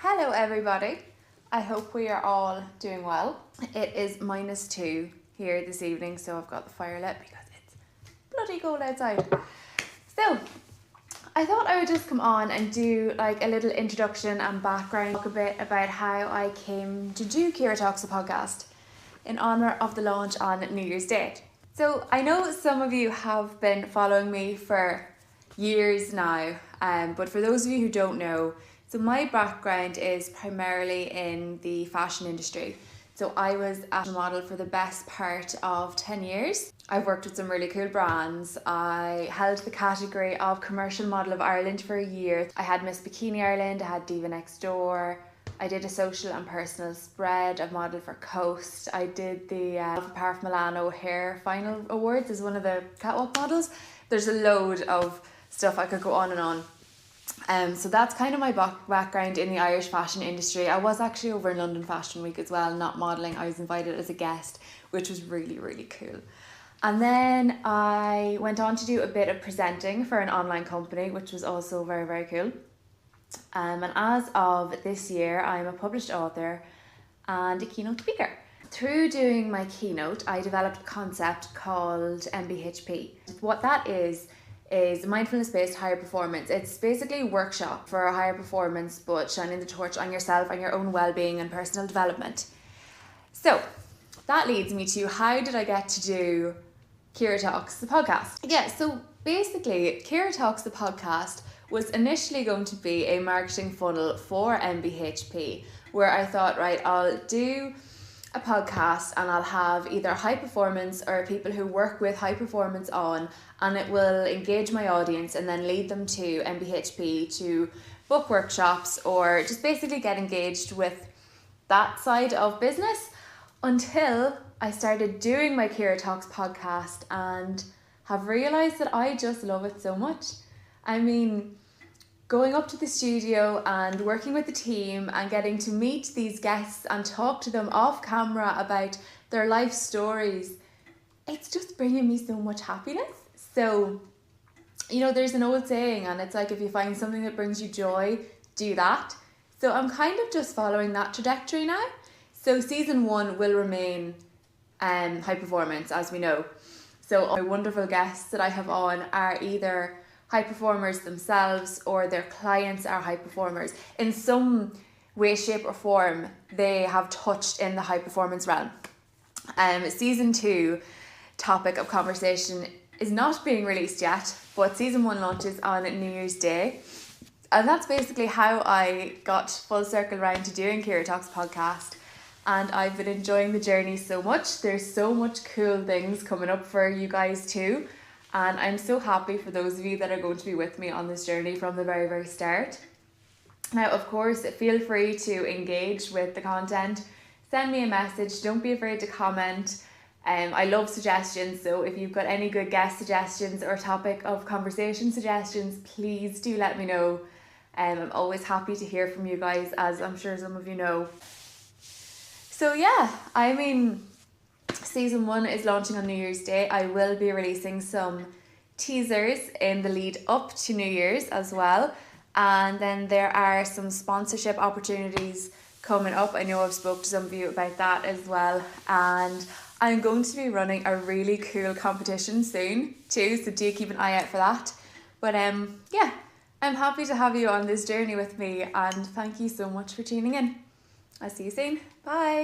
Hello everybody, I hope we are all doing well. It is -2 here this evening, so I've got the fire lit because it's bloody cold outside. So I thought I would just come on and do like a little introduction and background, talk a bit about how I came to do Ciara Talks, the podcast, in honour of the launch on New Year's Day. So I know some of you have been following me for years now, but for those of you who don't know, so my background is primarily in the fashion industry. So I was a fashion model for the best part of 10 years. I've worked with some really cool brands. I held the category of Commercial Model of Ireland for a year. I had Miss Bikini Ireland, I had Diva Next Door. I did a social and personal spread. I've modelled for Coast. I did the Parf Milano Hair Final Awards as one of the catwalk models. There's a load of stuff I could go on and on. So that's kind of my background in the Irish fashion industry. I was actually over in London Fashion Week as well, not modelling. I was invited as a guest, which was really, really cool. And then I went on to do a bit of presenting for an online company, which was also very, very cool. And as of this year, I'm a published author and a keynote speaker. Through doing my keynote, I developed a concept called MBHP. What that is mindfulness-based higher performance. It's basically a workshop for a higher performance, but shining the torch on yourself and your own well-being and personal development. So that leads me to, how did I get to do Ciara Talks, the podcast? Yeah, so basically Ciara Talks, the podcast, was initially going to be a marketing funnel for MBHP, where I thought, right, I'll do a podcast and I'll have either high performance or people who work with high performance on, and it will engage my audience and then lead them to MBHP to book workshops or just basically get engaged with that side of business, until I started doing my Ciara Talks podcast and have realised that I just love it so much. I mean, going up to the studio and working with the team and getting to meet these guests and talk to them off camera about their life stories, it's just bringing me so much happiness. So, you know, there's an old saying, and it's like, if you find something that brings you joy, do that. So I'm kind of just following that trajectory now. So season 1 will remain high performance, as we know. So my wonderful guests that I have on are either high performers themselves or their clients are high performers. In some way, shape or form, they have touched in the high performance realm. Season 2 topic of conversation is not being released yet, but season 1 launches on New Year's Day. And that's basically how I got full circle around to doing Ciara Talks podcast. And I've been enjoying the journey so much. There's so much cool things coming up for you guys too. And I'm so happy for those of you that are going to be with me on this journey from the very, very start. Now, of course, feel free to engage with the content. Send me a message. Don't be afraid to comment. I love suggestions. So if you've got any good guest suggestions or topic of conversation suggestions, please do let me know. I'm always happy to hear from you guys, as I'm sure some of you know. So yeah, I mean, season 1 is launching on New Year's Day. I will be releasing some teasers in the lead up to New Year's as well. And then there are some sponsorship opportunities coming up. I know I've spoke to some of you about that as well. And I'm going to be running a really cool competition soon too, so do keep an eye out for that. But yeah, I'm happy to have you on this journey with me, and thank you so much for tuning in. I'll see you soon. Bye.